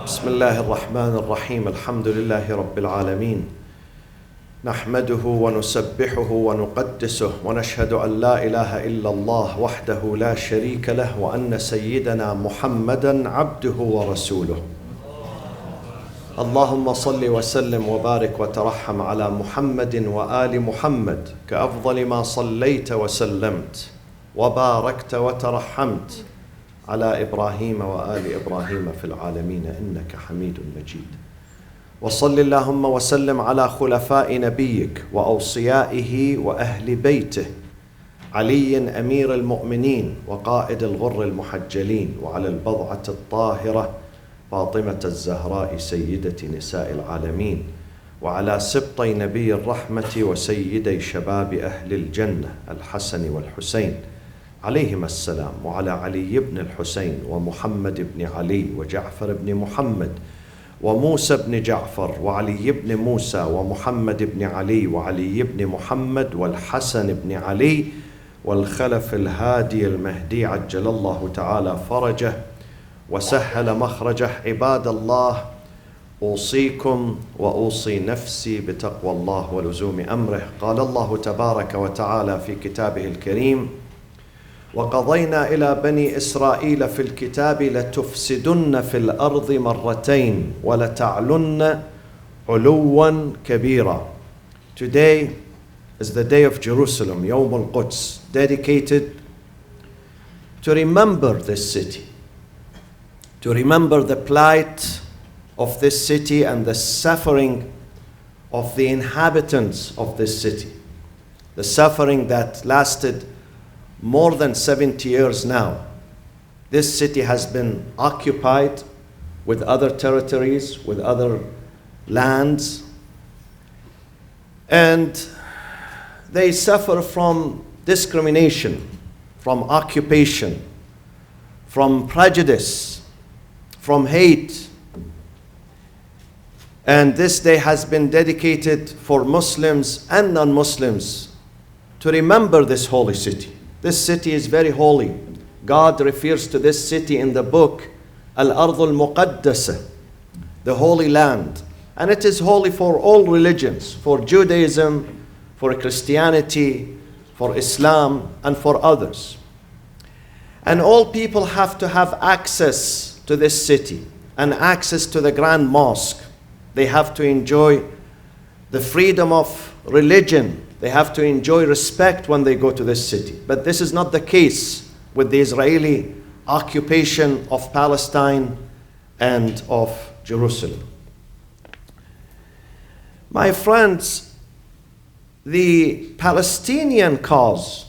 بسم الله الرحمن الرحيم الحمد لله رب العالمين نحمده ونسبحه ونقدسه ونشهد أن لا إله إلا الله وحده لا شريك له وأن سيدنا محمدا عبده ورسوله اللهم صل وسلم وبارك وترحم على محمد وآل محمد كأفضل ما صليت وسلمت وباركت وترحمت على إبراهيم وآل إبراهيم في العالمين إنك حميد مجيد وصل اللهم وسلم على خلفاء نبيك وأوصيائه وأهل بيته علي أمير المؤمنين وقائد الغر المحجلين وعلى البضعة الطاهرة فاطمة الزهراء سيدة نساء العالمين وعلى سبطي نبي الرحمة وسيدي شباب أهل الجنة الحسن والحسين عليهما السلام وعلى علي بن الحسين ومحمد بن علي وجعفر بن محمد وموسى بن جعفر وعلي بن موسى ومحمد بن علي وعلي بن محمد والحسن بن علي والخلف الهادي المهدي عجل الله تعالى فرجه وسهل مخرجه. عباد الله، أوصيكم وأوصي نفسي بتقوى الله ولزوم أمره. قال الله تبارك وتعالى في كتابه الكريم: وقضينا إلى بني إسرائيل في الكتاب لتفسدن في الأرض مرتين ولتعلن علوا كبيرا. Today is the day of Jerusalem, Yawm al-Quds, dedicated to remember this city, to remember the plight of this city and the suffering of the inhabitants of this city, the suffering that lasted more than 70 years now. This city has been occupied with other territories, with other lands, and they suffer from discrimination, from occupation, from prejudice, from hate. And this day has been dedicated for Muslims and non-Muslims to remember this holy city. This city is very holy. God refers to this city in the book Al-Ardh al-Muqaddasa, the holy land. And it is holy for all religions, for Judaism, for Christianity, for Islam, and for others. And all people have to have access to this city and access to the Grand Mosque. They have to enjoy the freedom of religion. They have to enjoy respect when they go to this city. But this is not the case with the Israeli occupation of Palestine and of Jerusalem. My friends, the Palestinian cause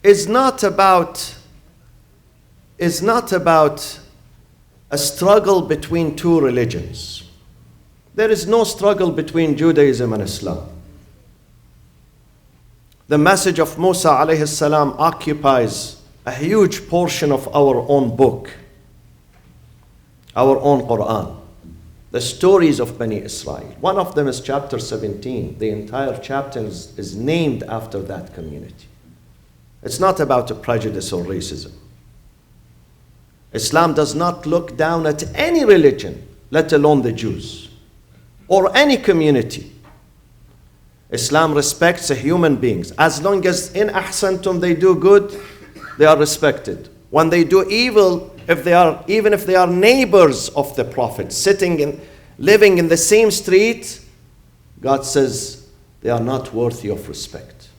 is not about a struggle between two religions. There is no struggle between Judaism and Islam. The message of Musa alayhi salam occupies a huge portion of our own book, our own Quran, the stories of Bani Israel. One of them is chapter 17. The entire chapter is named after that community. It's not about a prejudice or racism. Islam does not look down at any religion, let alone the Jews, or any community. Islam respects human beings. As long as in ahsantum they do good, they are respected. When they do evil, even if they are neighbors of the Prophet, living in the same street, God says they are not worthy of respect.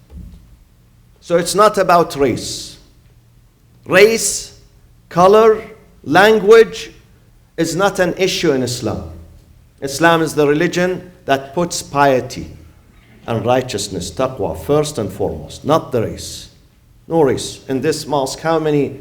So it's not about race. Race, color, language is not an issue in Islam. Islam is the religion that puts piety and righteousness, taqwa, first and foremost, not the race. No race. In this mosque, how many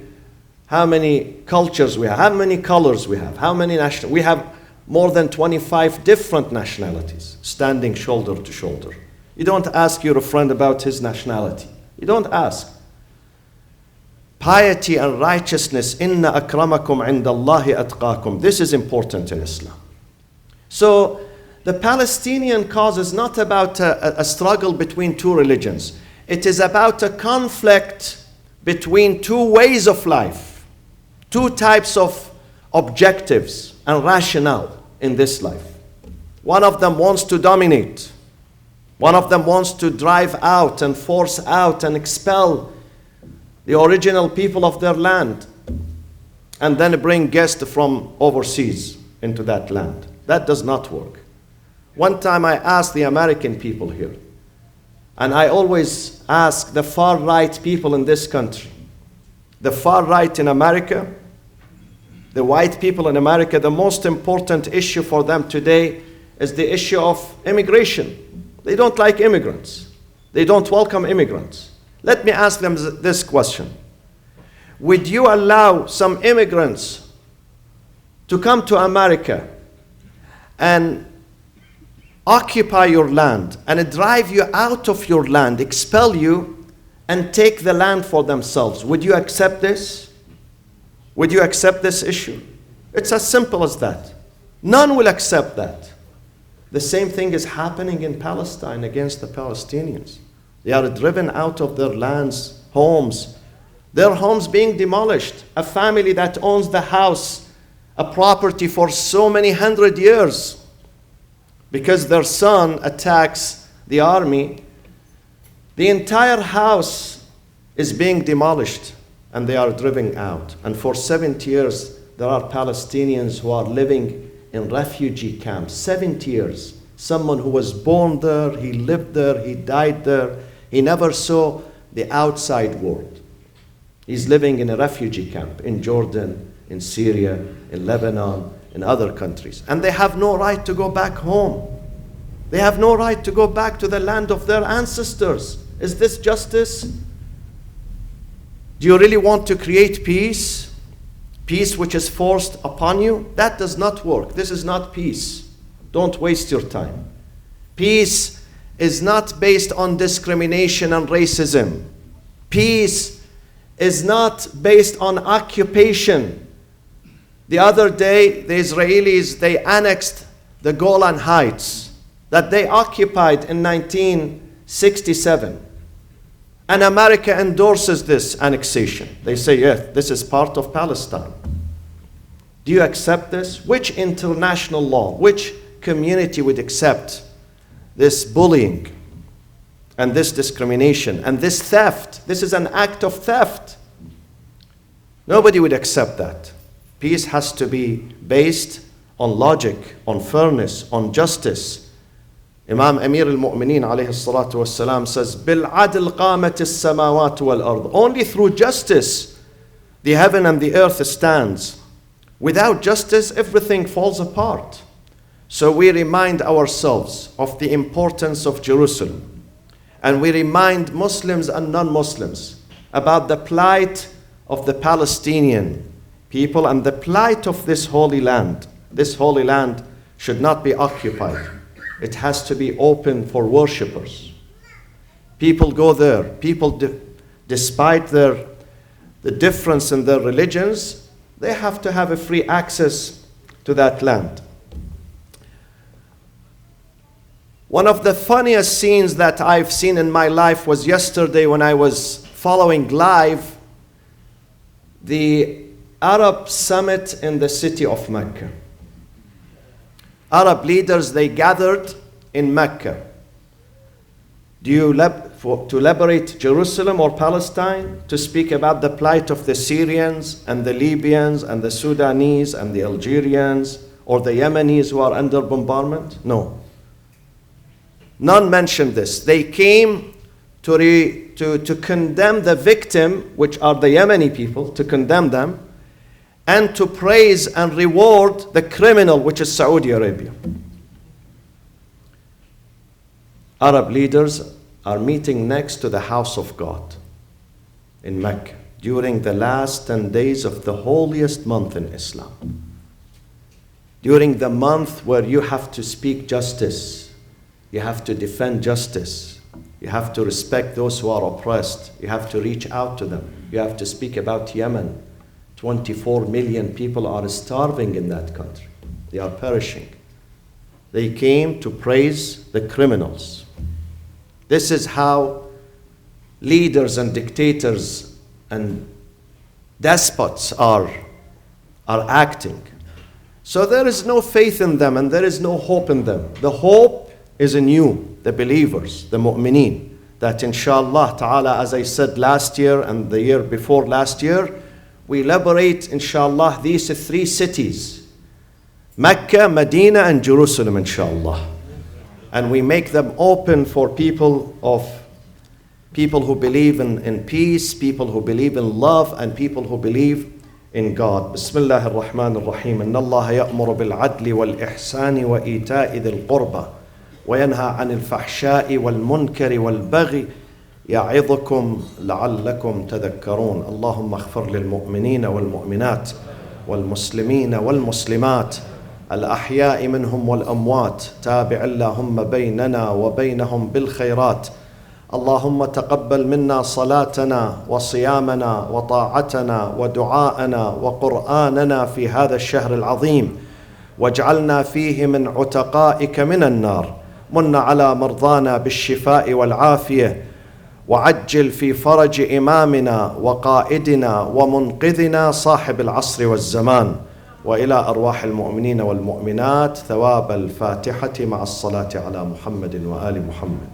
cultures we have, how many colors we have, how many we have more than 25 different nationalities standing shoulder to shoulder. You don't ask your friend about his nationality. You don't ask. Piety and righteousness, inna akramakum indallahi atqakum. This is important in Islam. So the Palestinian cause is not about a struggle between two religions. It is about a conflict between two ways of life, two types of objectives. and rationale in this life. One of them wants to dominate. One of them wants to drive out and force out and expel the original people of their land, and then bring guests from overseas into that land. That does not work. One time I asked the American people here, and I always ask the far right people in this country, the far right in America, the white people in America, the most important issue for them today is the issue of immigration. They don't like immigrants. They don't welcome immigrants. Let me ask them this question. Would you allow some immigrants to come to America and occupy your land and drive you out of your land, expel you, and take the land for themselves? Would you accept this? Would you accept this issue? It's as simple as that. None will accept that. The same thing is happening in Palestine against the Palestinians. They are driven out of their lands, homes. Their homes being demolished. A family that owns the house, a property for so many 100 years, because their son attacks the army, the entire house is being demolished and they are driven out. And for 70 years, there are Palestinians who are living in refugee camps. 70 years. Someone who was born there, he lived there, he died there. He never saw the outside world. He's living in a refugee camp in Jordan, in Syria, in Lebanon, in other countries. And they have no right to go back home. They have no right to go back to the land of their ancestors. Is this justice? Do you really want to create peace? Peace which is forced upon you? That does not work. This is not peace. Don't waste your time. Peace is not based on discrimination and racism. Peace is not based on occupation. The other day, the Israelis, they annexed the Golan Heights that they occupied in 1967. And America endorses this annexation. They say, yes, this is part of Palestine. Do you accept this? Which international law, which community would accept this bullying and this discrimination and this theft? This is an act of theft. Nobody would accept that. Peace has to be based on logic, on fairness, on justice. Imam Amir al-Mu'mineen alayhi salatu wassalam says, بِالْعَدْلِ قَامَتِ السَّمَاوَاتُ وَالْأَرْضِ. Only through justice the heaven and the earth stands. Without justice, everything falls apart. So we remind ourselves of the importance of Jerusalem. And we remind Muslims and non-Muslims about the plight of the Palestinian people and the plight of this holy land. This holy land should not be occupied. It has to be open for worshippers. People go there. People, despite the difference in their religions, they have to have a free access to that land. One of the funniest scenes that I've seen in my life was yesterday when I was following live the Arab summit in the city of Mecca. Arab leaders, they gathered in Mecca. Do you to liberate Jerusalem or Palestine? To speak about the plight of the Syrians and the Libyans and the Sudanese and the Algerians or the Yemenis who are under bombardment? No. None mentioned this. They came to condemn the victim, which are the Yemeni people, to condemn them, and to praise and reward the criminal, which is Saudi Arabia. Arab leaders are meeting next to the house of God in Mecca during the last 10 days of the holiest month in Islam. During the month where you have to speak justice, you have to defend justice, you have to respect those who are oppressed, you have to reach out to them, you have to speak about Yemen. 24 million people are starving in that country. They are perishing. They came to praise the criminals. This is how leaders and dictators and despots are acting. So there is no faith in them and there is no hope in them. The hope is in you, the believers, the mu'mineen, that inshallah ta'ala, as I said last year and the year before last year, we liberate inshallah these 3 cities, Mecca, Medina and Jerusalem inshallah. And we make them open for people who believe in peace, people who believe in love, and people who believe in God. Bismillah ar-Rahman ar-Rahim. Inna Allah ya'muru bil-'adli wal-ihsani wa ita'i dhil qurba wa yanha 'anil fahsha'i wal-munkari wal-baghi ya'idhukum la'allakum tadhakkarun. Allahumma ighfir lil-mu'minina wal-mu'minat wal-muslimina wal-muslimat الأحياء منهم والأموات تابع اللهم بيننا وبينهم بالخيرات اللهم تقبل منا صلاتنا وصيامنا وطاعتنا ودعاءنا وقرآننا في هذا الشهر العظيم واجعلنا فيه من عتقائك من النار من على مرضانا بالشفاء والعافية وعجل في فرج إمامنا وقائدنا ومنقذنا صاحب العصر والزمان وإلى أرواح المؤمنين والمؤمنات ثواب الفاتحة مع الصلاة على محمد وآل محمد.